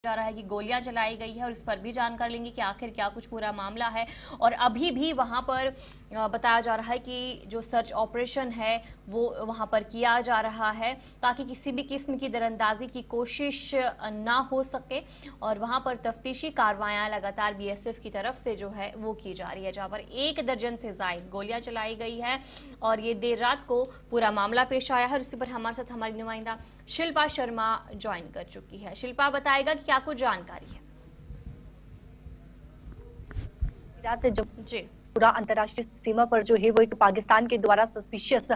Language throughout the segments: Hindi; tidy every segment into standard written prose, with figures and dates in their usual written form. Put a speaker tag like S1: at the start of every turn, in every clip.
S1: जा रहा है कि गोलियां चलाई गई है और इस पर भी जानकारी लेंगे कि आखिर क्या कुछ पूरा मामला है। और अभी भी वहां पर बताया जा रहा है कि जो सर्च ऑपरेशन है वो वहां पर किया जा रहा है ताकि किसी भी किस्म की दरअंदाजी की कोशिश ना हो सके। और वहां पर तफ्तीशी कार्रवाइयां लगातार बीएसएफ की तरफ से जो है वो की जा रही है, जहां पर 1 दर्जन से ज्यादा गोलियां चलाई गई है और ये देर रात को पूरा मामला पेश आया है। और इसी पर हमारे साथ हमारी नुमाइंदा शिल्पा शर्मा ज्वाइन कर चुकी है। शिल्पा बताएगा कि क्या कुछ जानकारी है। जी
S2: पूरा अंतर्राष्ट्रीय सीमा पर जो है वो एक पाकिस्तान के द्वारा सस्पिशियस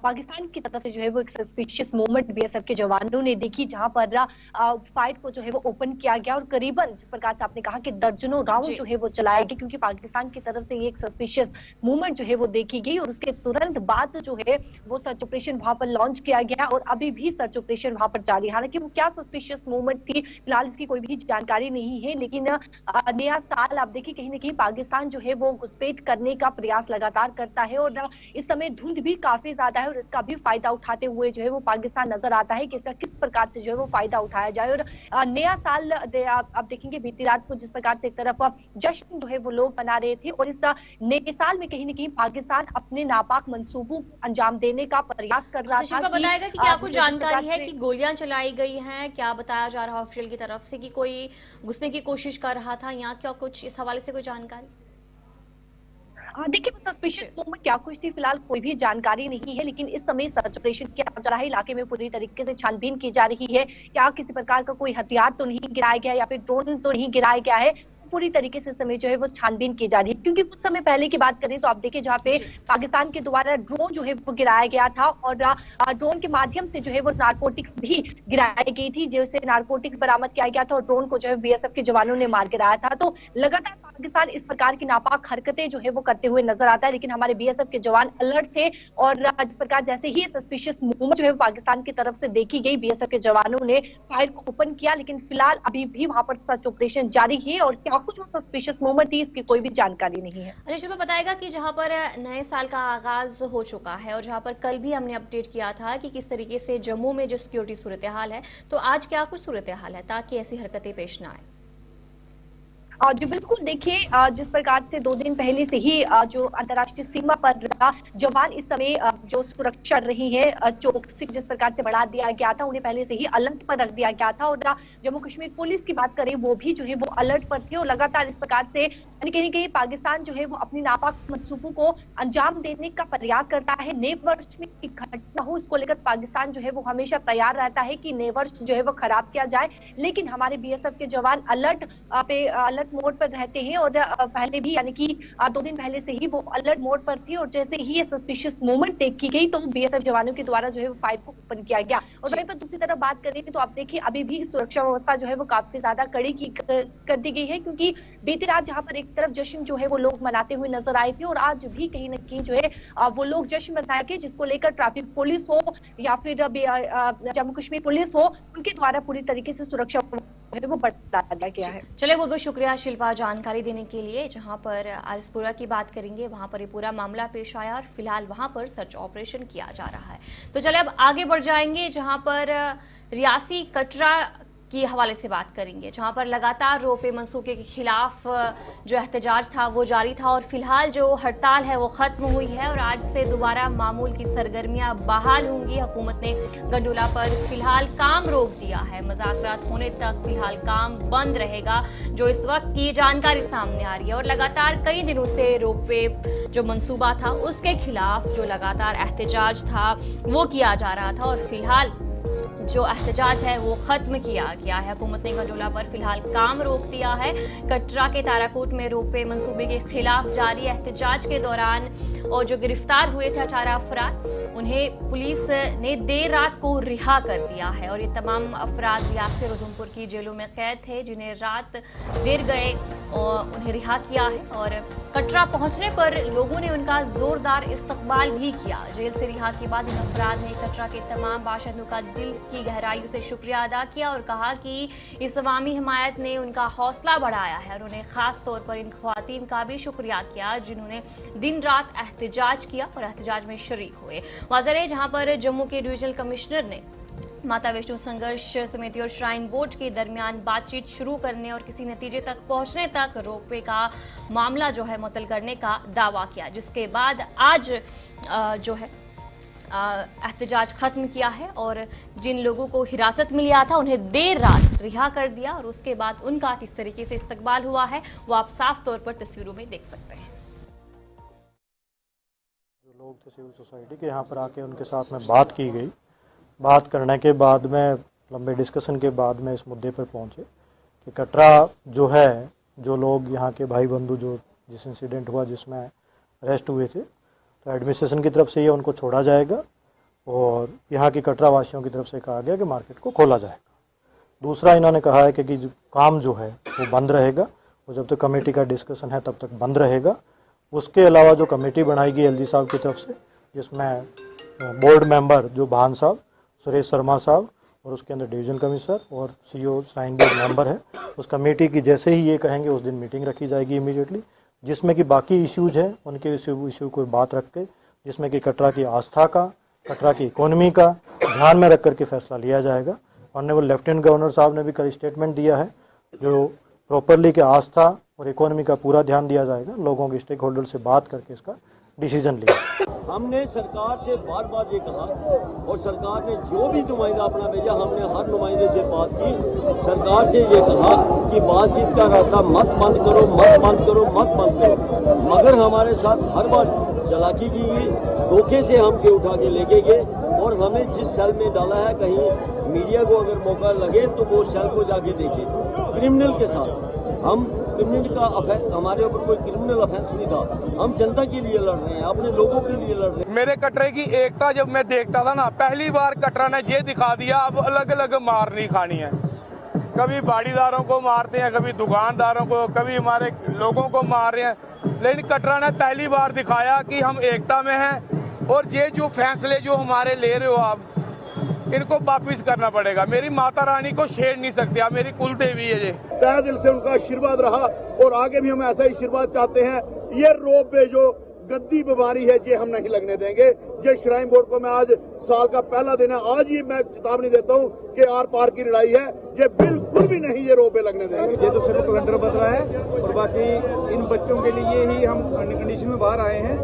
S2: पाकिस्तान की तरफ से जो है वो एक सस्पिशियस मूवमेंट बीएसएफ के जवानों ने देखी, जहां पर फाइट को जो है वो ओपन किया गया और करीबन जिस प्रकार से आपने कहा कि दर्जनों राउंड जो है वो चलाए गए, क्योंकि पाकिस्तान की तरफ से एक सस्पिशियस मूवमेंट जो है वो देखी गई। और उसके तुरंत बाद जो है वो सर्च ऑपरेशन वहां पर लॉन्च किया गया और अभी भी सर्च ऑपरेशन वहां पर जारी है। हालांकि वो क्या सस्पिशियस मूवमेंट थी फिलहाल इसकी कोई भी जानकारी नहीं है, लेकिन नया साल आप देखिए कहीं ना कहीं पाकिस्तान जो है वो घुसपैठ करने का प्रयास लगातार करता है और इस समय धुंध भी काफी ज्यादा है और इसका भी फायदा उठाते हुए जो है वो पाकिस्तान नजर आता है कि इसका किस प्रकार से जो है वो फायदा उठाया जाए। और नया साल आप देखेंगे बीती रात को जिस प्रकार से एक तरफ जश्न जो है वो लोग मना रहे थे और इस नए साल में कहीं ना कहीं पाकिस्तान अपने नापाक मंसूबों को अंजाम देने का प्रयास कर रहा था।
S1: बताएगा कि क्या कुछ जानकारी है कि गोलियां चलाई गई हैं, क्या बताया जा रहा है ऑफिशियल की तरफ से कि कोई घुसने की कोशिश कर रहा था, यहाँ क्या कुछ इस हवाले से कोई जानकारी?
S2: देखिए सस्पिशियस मूवमेंट क्या कुछ थी फिलहाल कोई भी जानकारी नहीं है, लेकिन इस समय सर्च ऑपरेशन किया जा रहा है। इलाके में पूरी तरीके से छानबीन की जा रही है, क्या किसी प्रकार का कोई हथियार तो नहीं गिराया गया या फिर ड्रोन तो नहीं गिराया गया है। पूरी तरीके से समय जो है वो छानबीन की जा रही है, क्योंकि कुछ समय पहले की बात करें तो आप देखिए जहाँ पे पाकिस्तान के द्वारा ड्रोन जो है वो गिराया गया था और ड्रोन के माध्यम से जो है वो नारकोटिक्स भी गिराई गई थी, जिससे नारकोटिक्स बरामद किया गया था और ड्रोन को जो है बीएसएफ के जवानों ने मार गिराया था। तो लगातार पाकिस्तान इस प्रकार की नापाक हरकतें जो है वो करते हुए नजर आता है, लेकिन हमारे बीएसएफ के जवान अलर्ट थे और जिस प्रकार जैसे ही सस्पिशियस मूवमेंट जो है पाकिस्तान की तरफ से देखी गई, बीएसएफ के जवानों ने फायर को ओपन किया। लेकिन फिलहाल अभी भी वहां पर सर्च ऑपरेशन जारी है और क्या कुछ सस्पिशियस मूवमेंट थी इसकी कोई भी जानकारी नहीं है।
S1: अनिशा बताएगा कि जहां पर नए साल का आगाज हो चुका है और जहां पर कल भी हमने अपडेट किया था कि किस तरीके से जम्मू में जो सिक्योरिटी सूरत हाल है, तो आज क्या कुछ सूरत हाल है ताकि ऐसी हरकतें पेश ना आए?
S2: जी बिल्कुल, देखिए जिस प्रकार से 2 दिन पहले से ही जो अंतर्राष्ट्रीय सीमा पर जवान इस समय जो सुरक्षा रही है चौकसी जिस प्रकार से बढ़ा दिया गया था, उन्हें पहले से ही अलर्ट पर रख दिया गया था। और जम्मू कश्मीर पुलिस की बात करें वो भी जो है वो अलर्ट पर थी और लगातार इस प्रकार से कहीं कहीं पाकिस्तान जो है वो अपनी नापाक मंसूबों को अंजाम देने का प्रयास करता है। नए वर्ष में घटना हो इसको लेकर पाकिस्तान जो है वो हमेशा तैयार रहता है कि नए वर्ष जो है वो खराब किया जाए, लेकिन हमारे बीएसएफ के जवान अलर्ट मोड पर रहते हैं और पहले भी यानी कि 2 दिन पहले से ही वो अलर्ट मोड पर थी और जैसे ही ये सस्पिशियस मूवमेंट देखी गई तो बीएसएफ जवानों के द्वारा जो है वो फायर को ओपन किया गया। और वहीं पर दूसरी तरफ बात करें तो आप देखिए अभी भी सुरक्षा व्यवस्था जो है वो काफी ज्यादा कड़ी कर दी गई है, क्योंकि बीती रात जहां पर एक तरफ जश्न जो है वो लोग मनाते हुए नजर आए थे और आज भी कहीं न कहीं जो है वो लोग जश्न मनाएंगे, जिसको लेकर ट्रैफिक पुलिस हो या फिर जम्मू कश्मीर पुलिस हो, उनके द्वारा पूरी तरीके से सुरक्षा वो बढ़ा गया है।
S1: चलिए बहुत बहुत शुक्रिया शिल्पा जानकारी देने के लिए। जहां पर आरएसपुरा की बात करेंगे वहां पर ये पूरा मामला पेश आया और फिलहाल वहां पर सर्च ऑपरेशन किया जा रहा है। तो चलिए अब आगे बढ़ जाएंगे जहां पर रियासी कटरा की हवाले से बात करेंगे, जहां पर लगातार रोपे मंसूबे के खिलाफ जो एहतजाज था वो जारी था और फिलहाल जो हड़ताल है वो खत्म हुई है और आज से दोबारा मामूल की सरगर्मियां बहाल होंगी। हुकूमत ने गंडोला पर फिलहाल काम रोक दिया है, मुज़ाकरात होने तक फिलहाल काम बंद रहेगा, जो इस वक्त की जानकारी सामने आ रही है। और लगातार कई दिनों से रोपवे जो मंसूबा था उसके खिलाफ जो लगातार एहतजाज था वो किया जा रहा था और फिलहाल जो एहतजाज है वो खत्म किया गया है। हुकूमत ने गंडोला पर फिलहाल काम रोक दिया है। कटरा के ताराकोट में रोपवे मंसूबे के खिलाफ जारी एहतजाज के दौरान और जो गिरफ्तार हुए थे 18 अफराद, उन्हें पुलिस ने देर रात को रिहा कर दिया है और ये तमाम अफराद रियासत उधमपुर की जेलों में कैद थे, जिन्हें रात देर गए और उन्हें रिहा किया है। और कटरा पहुंचने पर लोगों ने उनका जोरदार इस्तकबाल भी किया। जेल से रिहा के बाद इन अफराद ने कटरा के तमाम बाशिंदों का दिल की गहराइयों से शुक्रिया अदा किया और कहा कि इस अवामी हिमायत ने उनका हौसला बढ़ाया है। उन्होंने खास तौर पर इन ख्वातीन का भी शुक्रिया किया जिन्होंने दिन रात एहतजाज किया और एहतजाज में शरीक हुए। वाज़ेह है जहां पर जम्मू के डिविजनल कमिश्नर ने माता वैष्णो संघर्ष समिति और श्राइन बोर्ड के दरमियान बातचीत शुरू करने और किसी नतीजे तक पहुंचने तक रोपवे का मामला जो है मुअत्तल करने का दावा किया, जिसके बाद आज जो है एहतजाज खत्म किया है और जिन लोगों को हिरासत में लिया था उन्हें देर रात रिहा कर दिया और उसके बाद उनका किस तरीके से इस्तकबाल हुआ है वो आप साफ तौर पर तस्वीरों में देख सकते हैं।
S3: जो लोग थे सिविल सोसाइटी के, यहाँ पर आके उनके साथ में बात की गई। बात करने के बाद में लंबे डिस्कशन के बाद में इस मुद्दे पर पहुँचे कि कटरा जो है, जो लोग यहाँ के भाई बंधु जो जिस इंसिडेंट हुआ जिसमें अरेस्ट हुए थे, तो एडमिनिस्ट्रेशन की तरफ से ये उनको छोड़ा जाएगा और यहाँ की कटरा वासियों की तरफ से कहा गया कि मार्केट को खोला जाएगा। दूसरा इन्होंने कहा है कि जो काम जो है वो बंद रहेगा, वो जब तक कमेटी का डिस्कशन है तब तक बंद रहेगा। उसके अलावा जो कमेटी बनाई गई एलजी साहब की तरफ से, जिसमें बोर्ड मेंबर जो भान साहब, सुरेश शर्मा साहब और उसके अंदर डिवीज़न कमिश्नर और सीईओ श्राइन बोर्ड मेंबर है, उस कमेटी की जैसे ही ये कहेंगे उस दिन मीटिंग रखी जाएगी इमीडिएटली, जिसमें कि बाकी इश्यूज हैं उनके इशू को बात रख के, जिसमें कि कटरा की आस्था का, कटरा की इकोनॉमी का ध्यान में रख करके फैसला लिया जाएगा। ऑनरेबल लेफ्टिनेंट गवर्नर साहब ने भी कल स्टेटमेंट दिया है, जो प्रॉपरली के आस्था और इकोनॉमी का पूरा ध्यान दिया जाएगा। लोगों के स्टेक होल्डर से बात करके इसका डिसीजन लिया।
S4: हमने सरकार से बार बार ये कहा और सरकार ने जो भी नुमाइंदा अपना भेजा, हमने हर नुमाइंदे से बात की, सरकार से ये कहा कि बातचीत का रास्ता मत बंद करो, मत बंद करो, मत बंद करो। मगर हमारे साथ हर बार चालाकी की गई, धोखे से हम के उठा के लेके गए और हमें जिस सेल में डाला है, कहीं मीडिया को अगर मौका लगे तो वो सेल को जाके देखे। क्रिमिनल के साथ हम क्रिमिनल का हमारे ऊपर कोई क्रिमिनल ऑफेंस नहीं था, हम जनता के लिए लड़ रहे हैं, अपने लोगों के लिए लड़ रहे हैं।
S5: मेरे कटरे की एकता जब मैं देखता था ना, पहली बार कटरा ने ये दिखा दिया अब अलग अलग मार नहीं खानी है। कभी बाड़ीदारों को मारते हैं, कभी दुकानदारों को, कभी हमारे लोगों को मार रहे हैं, लेकिन कटरा ने पहली बार दिखाया कि हम एकता में हैं। और ये जो फैसले जो हमारे ले रहे हो आप, इनको वापिस करना पड़ेगा। मेरी माता रानी को छेड़ नहीं सकते आप, मेरी कुल देवी है ये।
S6: तहे दिल से उनका आशीर्वाद रहा और आगे भी हम ऐसा ही आशीर्वाद चाहते हैं। ये रोप पे जो गद्दी बीमारी है ये हम नहीं लगने देंगे। ये श्राइन बोर्ड को मैं आज साल का पहला दिन है, आज ही मैं चेतावनी देता हूँ कि आर पार की लड़ाई है, ये बिल्कुल भी नहीं ये रोप पे लगने देंगे।
S7: ये तो सिर्फ कैलेंडर बदला है और बाकी इन बच्चों के लिए ही हम कंडीशन में बाहर आए हैं।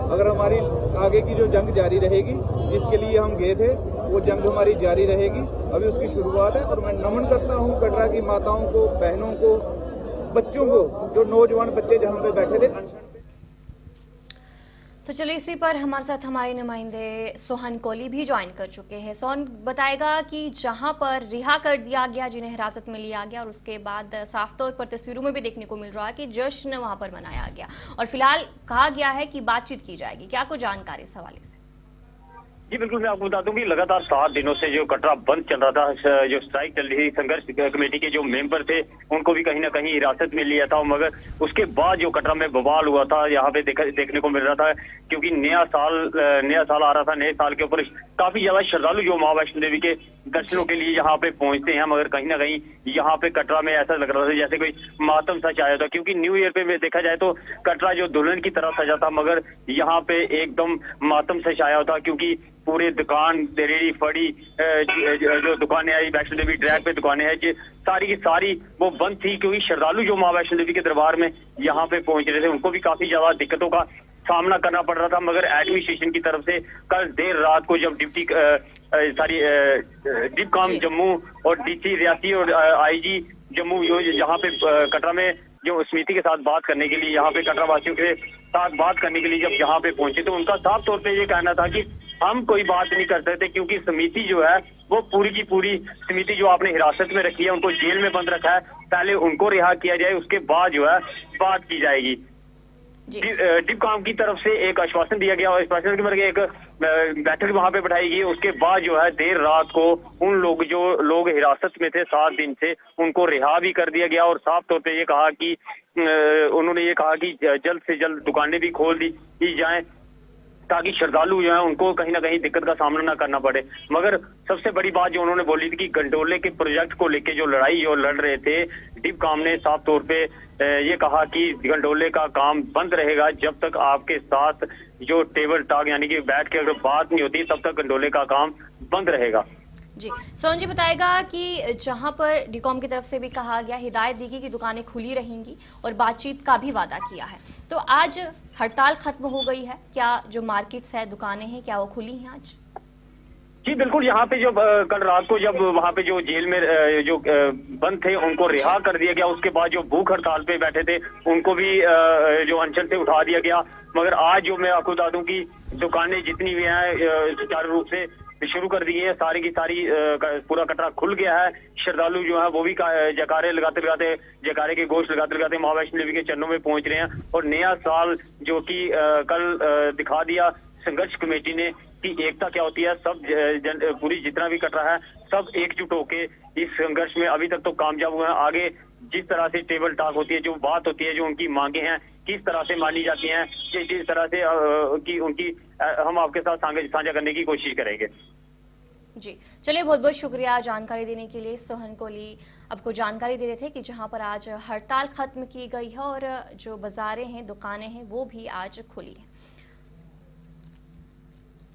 S7: अगर हमारी आगे की जो जंग जारी रहेगी, जिसके लिए हम गए थे, वो जंग हमारी जारी रहेगी। अभी उसकी शुरुआत है और मैं नमन करता हूँ कटरा की माताओं को, बहनों को, बच्चों को, जो नौजवान बच्चे जहाँ पे बैठे थे।
S1: तो चलिए इसी पर हमारे साथ हमारे नुमाइंदे सोहन कोहली भी ज्वाइन कर चुके हैं। सोहन बताएगा कि जहां पर रिहा कर दिया गया, जिन्हें हिरासत में लिया गया, और उसके बाद साफ तौर पर तस्वीरों में भी देखने को मिल रहा है कि जश्न वहां पर मनाया गया और फिलहाल कहा गया है कि बातचीत की जाएगी। क्या कुछ जानकारी इस हवाले से?
S8: जी बिल्कुल, मैं आपको बता दूं कि लगातार 7 दिनों से जो कटरा बंद चल रहा था, जो स्ट्राइक चल रही थी, संघर्ष कमेटी के जो मेंबर थे उनको भी कहीं ना कहीं हिरासत में लिया था, मगर उसके बाद जो कटरा में बवाल हुआ था यहाँ पे देखने को मिल रहा था, क्योंकि नया साल आ रहा था। नए साल के ऊपर काफी ज्यादा श्रद्धालु जो मां वैष्णो देवी के दर्शनों के लिए यहाँ पे पहुंचते हैं, मगर कहीं ना कहीं यहाँ पे कटरा में ऐसा लग रहा था जैसे कोई मातम सा छाया था, क्योंकि न्यू ईयर पे देखा जाए तो कटरा जो दुल्हन की तरह सजा था, मगर यहाँ पे एकदम मातम सा छाया था, क्योंकि पूरे दुकान, रेहड़ी फड़ी, जो दुकानें आई, वैष्णो देवी ट्रैक पे दुकानें हैं, सारी की सारी वो बंद थी, क्योंकि श्रद्धालु जो मां वैष्णो देवी के दरबार में यहाँ पे पहुंच रहे थे उनको भी काफी ज्यादा दिक्कतों का सामना करना पड़ रहा था। मगर एडमिनिस्ट्रेशन की तरफ से कल देर रात को जब डिपकाम जम्मू और डीसी रियासी और आईजी जम्मू यहाँ पे कटरा में जो समिति के साथ बात करने के लिए, यहाँ पे कटरा वासियों के साथ बात करने के लिए जब यहाँ पे पहुंचे, तो उनका साफ तौर पे ये कहना था कि हम कोई बात नहीं कर सकते, क्योंकि समिति जो है वो पूरी की पूरी समिति जो आपने हिरासत में रखी है, उनको जेल में बंद रखा है, पहले उनको रिहा किया जाए, उसके बाद जो है बात की जाएगी। डिपकाम की तरफ से एक आश्वासन दिया गया और आश्वासन के बाद एक बैठक वहां पे बैठाई गई। उसके बाद जो है देर रात को उन जो लोग हिरासत में थे 7 दिन से, उनको रिहा भी कर दिया गया और साफ तौर पे ये कहा कि उन्होंने ये कहा कि जल्द से जल्द दुकानें भी खोल दी जाएं, ताकि श्रद्धालु जो है उनको कहीं ना कहीं दिक्कत का सामना ना करना पड़े। मगर सबसे बड़ी बात जो उन्होंने बोली थी कि गंडोले के प्रोजेक्ट को लेके जो लड़ाई जो लड़ रहे थे, डिपकाम ने साफ तौर पे ये कहा कि गंडोले का काम बंद रहेगा जब तक आपके साथ जो टेबल टॉक यानी कि बैठ के अगर बात नहीं होती, तब तक गंडोले का काम बंद रहेगा।
S1: जी, सोहन जी बताएगा कि जहां पर डीकॉम की तरफ से भी कहा गया, हिदायत दी गई कि दुकानें खुली रहेंगी और बातचीत का भी वादा किया है, तो आज हड़ताल खत्म हो गई है क्या? जो मार्केट्स है, दुकानें हैं, क्या वो खुली हैं आज?
S8: जी बिल्कुल, यहाँ पे जो कल रात को जब वहाँ पे जो जेल में जो बंद थे उनको रिहा कर दिया गया, उसके बाद जो भूख हड़ताल पे बैठे थे उनको भी जो अनशन से उठा दिया गया। मगर आज जो मैं आपको बता दूं कि दुकानें जितनी भी हैं सुचारू रूप से शुरू कर दी है, सारी की सारी पूरा कटरा खुल गया है। श्रद्धालु जो है वो भी जयकारे लगाते लगाते, जयकारे के घोष लगाते लगाते मां वैष्णो देवी के चरणों में पहुंच रहे हैं। और नया साल जो कि कल दिखा दिया संघर्ष कमेटी ने कि एकता क्या होती है। सब पूरी जितना भी कटरा है सब एकजुट होके इस संघर्ष में अभी तक तो कामयाब हुए हैं। आगे जिस तरह से टेबल टॉक होती है, जो बात होती है, जो उनकी मांगे हैं किस तरह से मानी जाती हैं, जिस तरह से कि उनकी हम आपके साथ साझा करने की कोशिश करेंगे।
S1: जी चलिए, बहुत बहुत शुक्रिया जानकारी देने के लिए। सोहन कोहली आपको जानकारी दे रहे थे कि जहां पर आज हड़ताल खत्म की गई है और जो बाजारें हैं, दुकानें हैं, वो भी आज खुली हैं।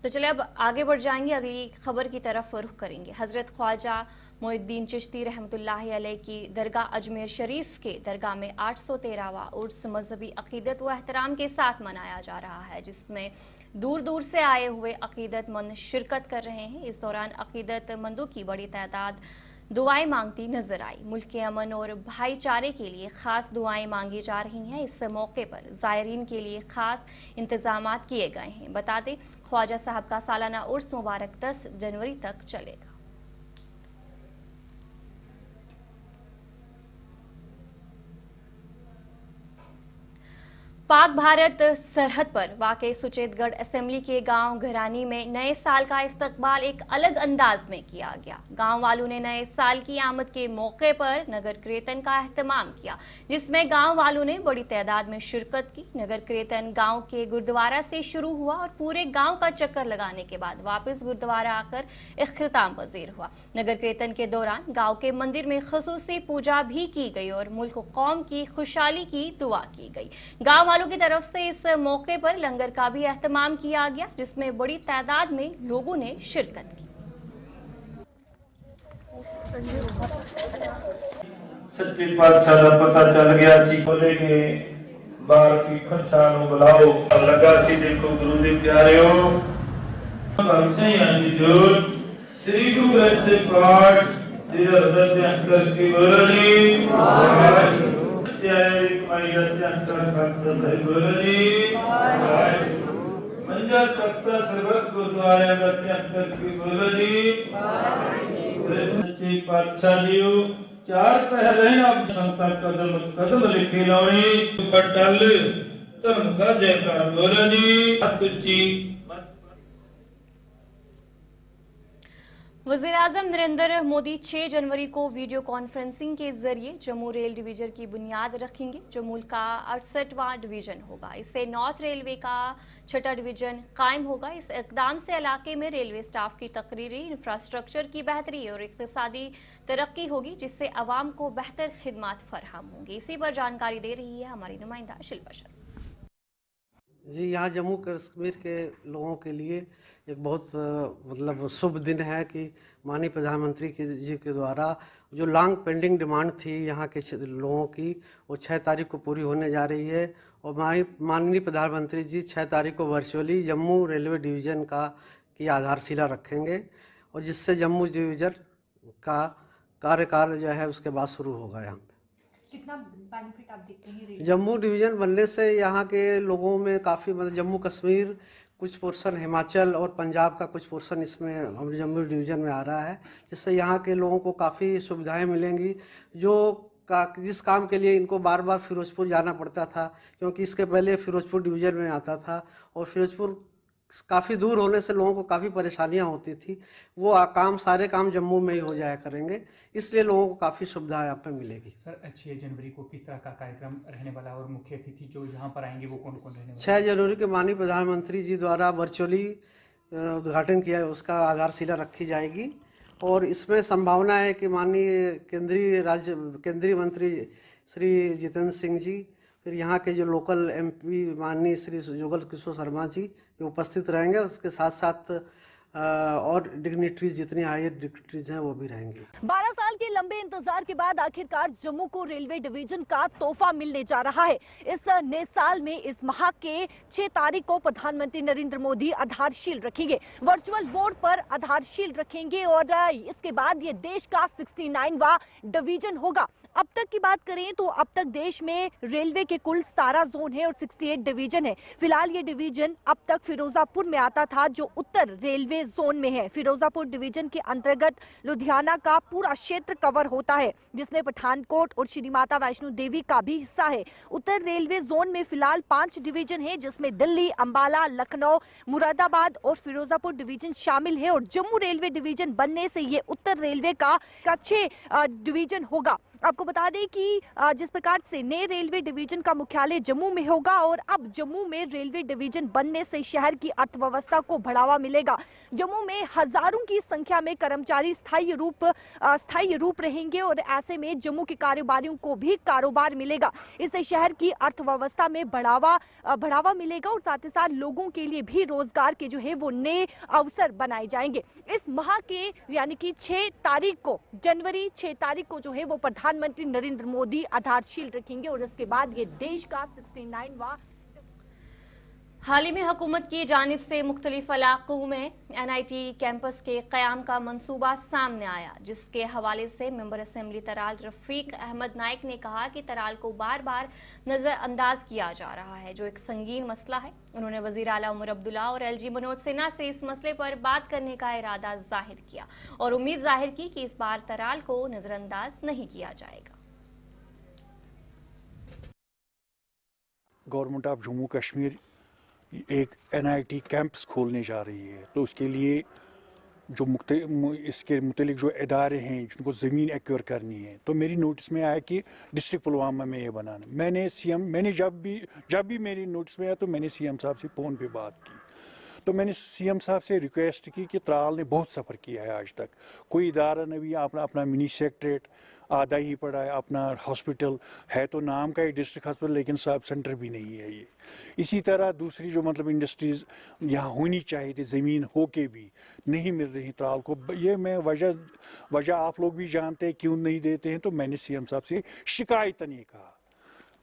S1: तो चलिए अब आगे बढ़ जाएंगे, अगली खबर की तरफ रुख करेंगे। हजरत ख्वाजा मोइनुद्दीन चिश्ती रहमतुल्लाह अलैह की दरगाह अजमेर शरीफ के दरगाह में 813वां उर्स मजहबी अकीदत व एहतराम के साथ मनाया जा रहा है, जिसमें दूर दूर से आए हुए अकीदतमंद शिरकत कर रहे हैं। इस दौरान अकीदतमंदों की बड़ी तादाद दुआएं मांगती नजर आई। मुल्क के अमन और भाईचारे के लिए खास दुआएं मांगी जा रही हैं। इस मौके पर ज़ायरीन के लिए खास इंतजामात किए गए हैं। बता दें, ख्वाजा साहब का सालाना उर्स मुबारक 10 जनवरी तक चलेगा। पाक भारत सरहद पर वाक़ई सुचेतगढ़ असेंबली के गांव घरानी में नए साल का इस्तकबाल एक अलग अंदाज में किया गया। गांव वालों ने नए साल की आमद के मौके पर नगर कीर्तन का एहतमाम किया, जिसमें गांव वालों ने बड़ी तादाद में शिरकत की। नगर कीर्तन गांव के गुरुद्वारा से शुरू हुआ और पूरे गांव का चक्कर लगाने के बाद वापस गुरुद्वारा आकर इख्तिताम पजीर हुआ। नगर कीर्तन के दौरान गाँव के मंदिर में खुसूसी पूजा भी की गई और मुल्क कौम की खुशहाली की दुआ की गई। गाँव वालों की तरफ से इस मौके पर लंगर का भी एहतमाम किया गया, जिसमें बड़ी तादाद में लोगों ने शिरकत की।
S9: सच्चे पातशाह का पता चल गया सी, बोलेंगे बार की खुशहाल बुलाओ लगा सी। देखो गुरु देव प्यारे हो, हमसे अंजुर श्री गुरु ग्रंथ से पाठ अंतर की बोली मंजर तख्ता सर्वत गुरुद्वारे अंतर की बोली। सच्चे पातशाह जी चार पहर रहे आप संता कदम कदम लिखे लाउणी पटल धर्म का जयकार बोलो जी। तुच्ची
S1: वज़ीर-ए-आज़म नरेंद्र मोदी 6 जनवरी को वीडियो कॉन्फ्रेंसिंग के जरिए जम्मू रेल डिवीजन की बुनियाद रखेंगे, जो मुल्क का 68वां डिवीजन होगा। इससे नॉर्थ रेलवे का 6ठा डिवीजन कायम होगा। इस इकदाम से इलाके में रेलवे स्टाफ की तकरीरी इंफ्रास्ट्रक्चर की बेहतरी और इक्तिसादी तरक्की होगी, जिससे आवाम को बेहतर खिदमात फराहम होंगी। इसी पर जानकारी दे रही है हमारी नुमाइंदा शिल्पा शर्मा।
S10: जी, यहाँ जम्मू कश्मीर के लोगों के लिए एक बहुत मतलब शुभ दिन है कि माननीय प्रधानमंत्री जी के द्वारा जो लॉन्ग पेंडिंग डिमांड थी यहाँ के लोगों की, वो 6 तारीख को पूरी होने जा रही है। और माननीय प्रधानमंत्री जी 6 तारीख को वर्चुअली जम्मू रेलवे डिवीज़न की आधारशिला रखेंगे, और जिससे जम्मू डिवीज़न का कार्यकाल जो है उसके बाद शुरू होगा। यहाँ
S11: कितना बेनिफिट आप देखते हैं
S10: जम्मू डिवीज़न बनने से? यहाँ के लोगों में काफ़ी मतलब जम्मू कश्मीर, कुछ पोर्शन हिमाचल और पंजाब का कुछ पोर्शन इसमें जम्मू डिवीज़न में आ रहा है, जिससे यहाँ के लोगों को काफ़ी सुविधाएं मिलेंगी। जिस काम के लिए इनको बार बार फिरोजपुर जाना पड़ता था, क्योंकि इसके पहले फिरोजपुर डिवीज़न में आता था और फिरोजपुर काफ़ी दूर होने से लोगों को काफ़ी परेशानियां होती थी, वो सारे काम जम्मू में ही हो जाया करेंगे, इसलिए लोगों को काफ़ी सुविधा यहाँ पर मिलेगी।
S11: सर 6 जनवरी को किस तरह का कार्यक्रम रहने वाला और मुख्य अतिथि जो यहाँ पर आएंगे वो कौन कौन रहने वाले?
S10: 6 जनवरी के माननीय प्रधानमंत्री जी द्वारा वर्चुअली उद्घाटन किया, उसका आधारशिला रखी जाएगी। और इसमें संभावना है कि माननीय केंद्रीय मंत्री श्री जितेंद्र सिंह जी, फिर यहाँ के जो लोकल MP माननीय श्री जुगल किशोर शर्मा जी उपस्थित रहेंगे। उसके साथ साथ और डिग्निटरीज जितनी हायर डिग्निटरीज हैं वो भी रहेंगी।
S12: 12 साल के लंबे इंतजार के बाद आखिरकार जम्मू को रेलवे डिवीजन का तोहफा मिलने जा रहा है। इस नए साल में इस माह के 6 तारीख को प्रधानमंत्री नरेंद्र मोदी आधारशिल रखेंगे, वर्चुअल बोर्ड पर आधारशिल रखेंगे और इसके बाद ये देश का 69वां डिवीजन होगा। अब तक की बात करें तो अब तक देश में रेलवे के कुल 17 जोन है और 68 डिवीजन है। फिलहाल ये डिवीजन अब तक फिरोजापुर में आता था जो उत्तर रेलवे जोन में है। फिरोजापुर डिवीजन के अंतर्गत लुधियाना का पूरा क्षेत्र कवर होता है जिसमें पठानकोट और श्री माता वैष्णो देवी का भी हिस्सा है। उत्तर रेलवे जोन में फिलहाल 5 डिवीजन है जिसमें दिल्ली, अंबाला, लखनऊ, मुरादाबाद और फिरोजापुर डिवीजन शामिल है और जम्मू रेलवे डिवीजन बनने से ये उत्तर रेलवे का 6 डिवीजन होगा। आपको बता दें कि जिस प्रकार से नए रेलवे डिवीजन का मुख्यालय जम्मू में होगा और अब जम्मू में रेलवे डिवीजन बनने से शहर की अर्थव्यवस्था को बढ़ावा मिलेगा। जम्मू में हजारों की संख्या में कर्मचारी स्थायी रूप रहेंगे और ऐसे में जम्मू के कारोबारियों को भी कारोबार मिलेगा। इससे शहर की अर्थव्यवस्था में बढ़ावा मिलेगा और साथ ही साथ लोगों के लिए भी रोजगार के जो है वो नए अवसर बनाए जाएंगे। इस माह के यानी कि 6 तारीख को जनवरी 6 तारीख को जो है वो प्रधानमंत्री नरेंद्र मोदी आधारशिल रखेंगे और इसके बाद ये देश का 69वां।
S1: हाल ही में हुकूमत की जानिब से मुख्तलिफ इलाकों में NIT कैंपस के क़याम का मंसूबा सामने आया, जिसके हवाले से मेंबर असेंबली तराल रफीक अहमद नाइक ने कहा कि तराल को बार बार नज़रअंदाज किया जा रहा है, जो एक संगीन मसला है। उन्होंने वज़ीर आला उमर अब्दुल्ला और LG मनोज सिन्हा से इस मसले पर बात करने का इरादा जाहिर किया और उम्मीद जाहिर की कि इस बार तराल को नज़रअंदाज नहीं किया जाएगा।
S13: गवर्नमेंट ऑफ जम्मू कश्मीर एक NIT कैंपस खोलने जा रही है, तो उसके लिए जो इसके मुतलिक जो इदारे हैं जिनको ज़मीन एक्वायर करनी है, तो मेरी नोटिस में आया कि डिस्ट्रिक्ट पुलवामा में ये बनाना। मैंने जब भी मेरी नोटिस में आया तो मैंने CM साहब से फ़ोन पे बात की, तो मैंने CM साहब से रिक्वेस्ट की कि त्राल ने बहुत सफ़र किया है, आज तक कोई इदारा ने भी अपना मिनी सेक्रेटरेट आधा ही पड़ा है, अपना हॉस्पिटल है तो नाम का ही डिस्ट्रिक्ट हॉस्पिटल, लेकिन सब सेंटर भी नहीं है ये। इसी तरह दूसरी जो मतलब इंडस्ट्रीज़ यहाँ होनी चाहिए थी, ज़मीन हो के भी नहीं मिल रही त्राल को। ये मैं वजह आप लोग भी जानते हैं क्यों नहीं देते हैं। तो मैंने CM साहब से शिकायत नहीं कहा,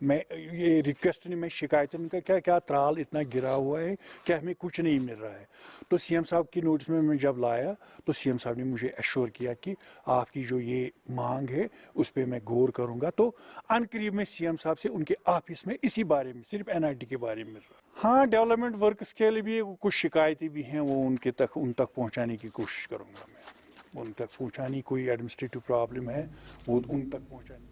S13: मैं ये रिक्वेस्ट नहीं, मैं शिकायत नहीं का क्या त्राल इतना गिरा हुआ है कि हमें कुछ नहीं मिल रहा है। तो CM साहब की नोटिस में मैं जब लाया तो CM साहब ने मुझे एश्योर किया कि आपकी जो ये मांग है उस पर मैं गौर करूंगा। तो अनकरीब में CM साहब से उनके ऑफिस में इसी बारे में, सिर्फ NIT के बारे में मिल रहा। हाँ, डेवलपमेंट वर्क्स के लिए भी कुछ शिकायतें भी हैं, वो उन तक पहुँचाने की कोशिश करूँगा मैं। उन तक पहुँचानी, कोई एडमिनिस्ट्रेटिव प्रॉब्लम है वो उन तक पहुँचानी।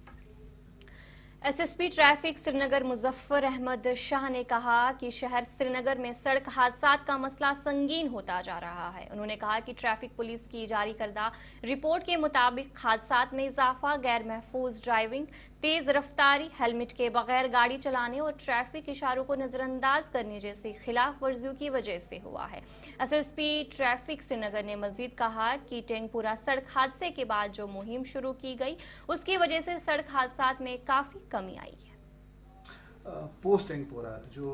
S1: SSP ट्रैफिक श्रीनगर मुजफ्फर अहमद शाह ने कहा कि शहर श्रीनगर में सड़क हादसात का मसला संगीन होता जा रहा है। उन्होंने कहा कि ट्रैफिक पुलिस की जारी करदा रिपोर्ट के मुताबिक हादसात में इजाफा गैर महफूज ड्राइविंग, तेज रफ्तारी, हेलमेट के बगैर गाड़ी चलाने और ट्रैफिक इशारों को नजरअंदाज करने जैसी खिलाफ वर्जियों की वजह से हुआ है। SSP ट्रैफिक श्रीनगर ने मजीद कहा कि टेंगपुरा सड़क हादसे के बाद जो मुहिम शुरू की गई उसकी वजह से सड़क हादसात में काफी कमी आई है।
S14: पोस्ट टेंगपुरा जो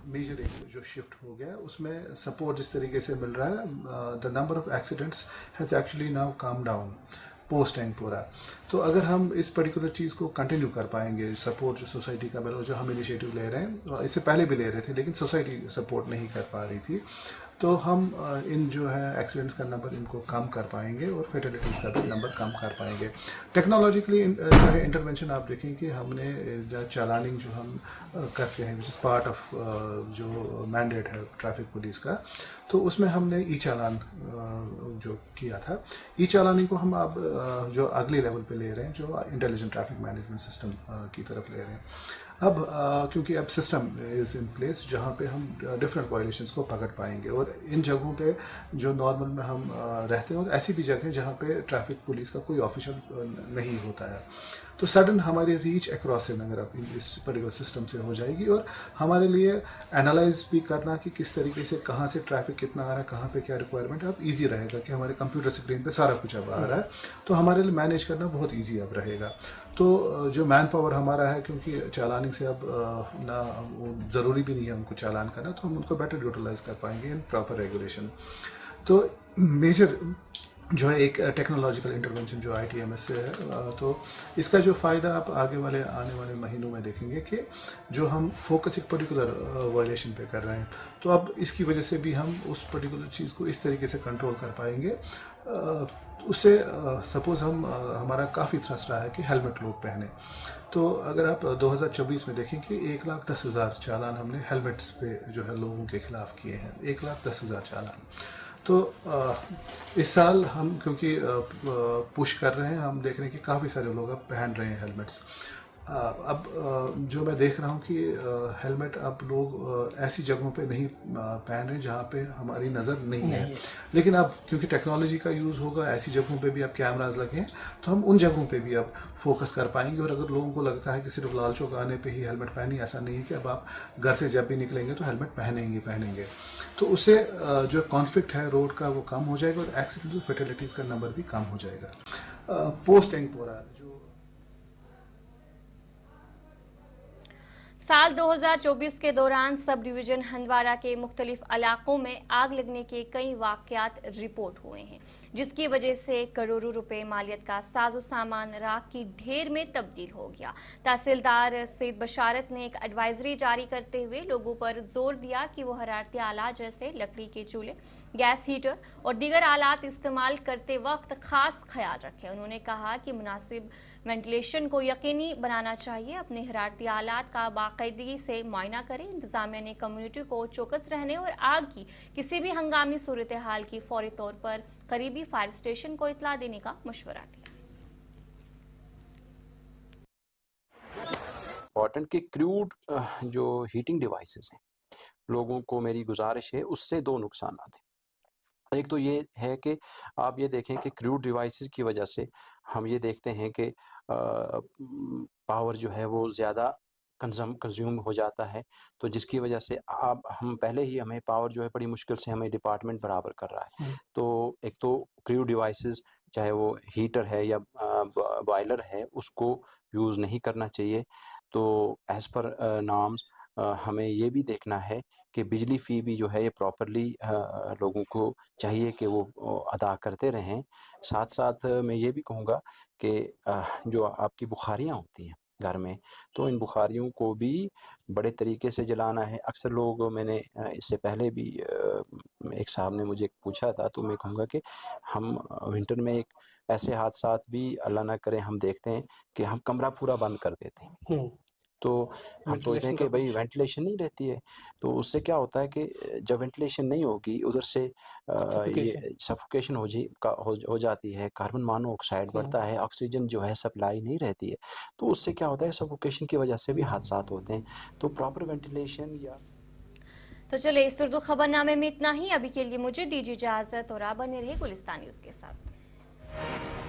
S14: मेजर जो शिफ्ट हो गया उसमें सपोर्ट जिस तरीके से मिल रहा है, the number of accidents has actually now come down post Tengpura. तो अगर हम इस पर्टिकुलर चीज़ को कंटिन्यू कर पाएंगे, सपोर्ट जो सोसाइटी का जो हम इनिशिएटिव ले रहे हैं, इससे पहले भी ले रहे थे लेकिन सोसाइटी सपोर्ट नहीं कर पा रही थी, तो हम इन जो है एक्सीडेंट्स का नंबर इनको कम कर पाएंगे और फेटलिटीज़ का भी नंबर कम कर पाएंगे। टेक्नोलॉजिकली जो है इंटरवेंशन आप देखें कि हमने चालानिंग जो हम करते हैं विच इज़ पार्ट ऑफ जो मैंडेट है ट्रैफिक पुलिस का, तो उसमें हमने चालान जो किया था, चालानी को हम अब जो अगले लेवल पे ले रहे हैं, जो इंटेलिजेंट ट्रैफिक मैनेजमेंट सिस्टम की तरफ ले रहे हैं। अब क्योंकि अब सिस्टम इज़ इन प्लेस जहाँ पे हम डिफरेंट वायलेशंस को पकड़ पाएंगे और इन जगहों पे जो नॉर्मल में हम रहते हैं और ऐसी भी जगह जहाँ पे ट्रैफिक पुलिस का कोई ऑफिशियल नहीं होता है, तो सडन हमारी रीच अक्रॉस श्रीनगर अब इस पर्टिकुलर सिस्टम से हो जाएगी और हमारे लिए एनालाइज भी करना कि किस तरीके से कहाँ से ट्रैफिक कितना आ रहा है, कहाँ पे क्या रिक्वायरमेंट है, अब ईजी रहेगा कि हमारे कंप्यूटर स्क्रीन पे सारा कुछ अब आ रहा है, तो हमारे लिए मैनेज करना बहुत ईजी अब रहेगा। तो जो मैन पावर हमारा है, क्योंकि चालानिंग से अब ना ज़रूरी भी नहीं है उनको चालान करना, तो हम उनको बेटर यूटिलाइज कर पाएंगे इन प्रॉपर रेगुलेशन। तो मेजर जो है एक टेक्नोलॉजिकल इंटरवेंशन जो ITMS से है, तो इसका जो फ़ायदा आप आने वाले महीनों में देखेंगे कि जो हम फोकस एक पर्टिकुलर वायलेशन पे कर रहे हैं, तो अब इसकी वजह से भी हम उस पर्टिकुलर चीज़ को इस तरीके से कंट्रोल कर पाएंगे। उससे सपोज़ हमारा काफ़ी थ्रस्ट रहा है कि हेलमेट लोग पहने, तो अगर आप 2024 में देखें कि 1,10,000 चालान हमने हेलमेट्स पे जो है लोगों के खिलाफ किए हैं, 1,10,000 चालान। तो इस साल हम क्योंकि पुश कर रहे हैं, हम देख रहे हैं कि काफ़ी सारे लोग अब पहन रहे हैं हेलमेट्स। अब जो मैं देख रहा हूँ कि हेलमेट अब लोग ऐसी जगहों पे नहीं पहन रहे जहाँ पे हमारी नज़र नहीं है, लेकिन अब क्योंकि टेक्नोलॉजी का यूज़ होगा, ऐसी जगहों पे भी अब कैमरास लगे हैं, तो हम उन जगहों पे भी अब फोकस कर पाएंगे। और अगर लोगों को लगता है कि सिर्फ लाल चौक आने पे ही हेलमेट पहनी, ऐसा नहीं है कि अब आप घर से जब भी निकलेंगे तो हेलमेट पहनेंगे, तो उससे जो कॉन्फ्लिक्ट है रोड का वो कम हो जाएगा और एक्सीडेंटल फैटेलिटीज़ का नंबर भी कम हो जाएगा। पोस्ट एंगपोरा
S1: साल 2024 के दौरान सब डिवीजन हंदवाड़ा के मुख्तलिफ इलाकों में आग लगने के कई वाकयात रिपोर्ट हुए हैं, जिसकी वजह से करोड़ों रुपए मालियत का साजो सामान राख की ढेर में तब्दील हो गया। तहसीलदार सैयद बशारत ने एक एडवाइजरी जारी करते हुए लोगों पर जोर दिया कि वो हरारती आलात जैसे लकड़ी के चूल्हे, गैस हीटर और दीगर आलात इस्तेमाल करते वक्त खास ख्याल रखें। उन्होंने कहा कि मुनासिब वेंटिलेशन को यकीनी बनाना चाहिए, अपने हरारती आलात का बाकायदगी से मुआयना करें। इंतजामिया ने कम्युनिटी को चौकस रहने और आग की किसी भी हंगामी सूरत हाल की फौरी तौर पर करीबी फायर स्टेशन को इत्तला देने का मशवरा दिया।
S15: इम्पॉर्टेंट कि क्रूड जो हीटिंग डिवाइसेस हैं, लोगों को मेरी गुजारिश है उससे दो नुकसान आते हैं। एक तो ये है कि आप ये देखें कि क्रूड डिवाइसेस की वजह से हम ये देखते हैं कि पावर जो है वो ज़्यादा कंज्यूम हो जाता है, तो जिसकी वजह से अब हम पहले ही हमें पावर जो है बड़ी मुश्किल से हमें डिपार्टमेंट बराबर कर रहा है। तो एक तो क्रूड डिवाइसेस चाहे वो हीटर है या बॉयलर है उसको यूज़ नहीं करना चाहिए। तो एज़ पर नॉर्म्स हमें ये भी देखना है कि बिजली फ़ी भी जो है ये प्रॉपरली लोगों को चाहिए कि वो अदा करते रहें। साथ साथ मैं ये भी कहूँगा कि जो आपकी बुखारियाँ होती हैं घर में, तो इन बुखारियों को भी बड़े तरीके से जलाना है। अक्सर लोग, मैंने इससे पहले भी एक साहब ने मुझे पूछा था, तो मैं कहूँगा कि हम विंटर में एक ऐसे हादसात भी अल्लाह ना करे हम देखते हैं कि हम कमरा पूरा बंद कर देते हैं, तो हम सोचते हैं कि भाई वेंटिलेशन नहीं रहती है, तो उससे क्या होता है कि जब वेंटिलेशन नहीं होगी उधर से ये सफोकेशन हो जाती है, कार्बन मोनोऑक्साइड बढ़ता है, ऑक्सीजन जो है सप्लाई नहीं रहती है, तो उससे क्या होता है सफोकेशन की वजह से भी हादसात होते हैं। तो प्रॉपर वेंटिलेशन या
S1: तो चले इस उर्दू खबरनामे में इतना ही। अभी के लिए मुझे दीजिए इजाजत और आप बने रहे गुलिस्तान न्यूज़ के साथ।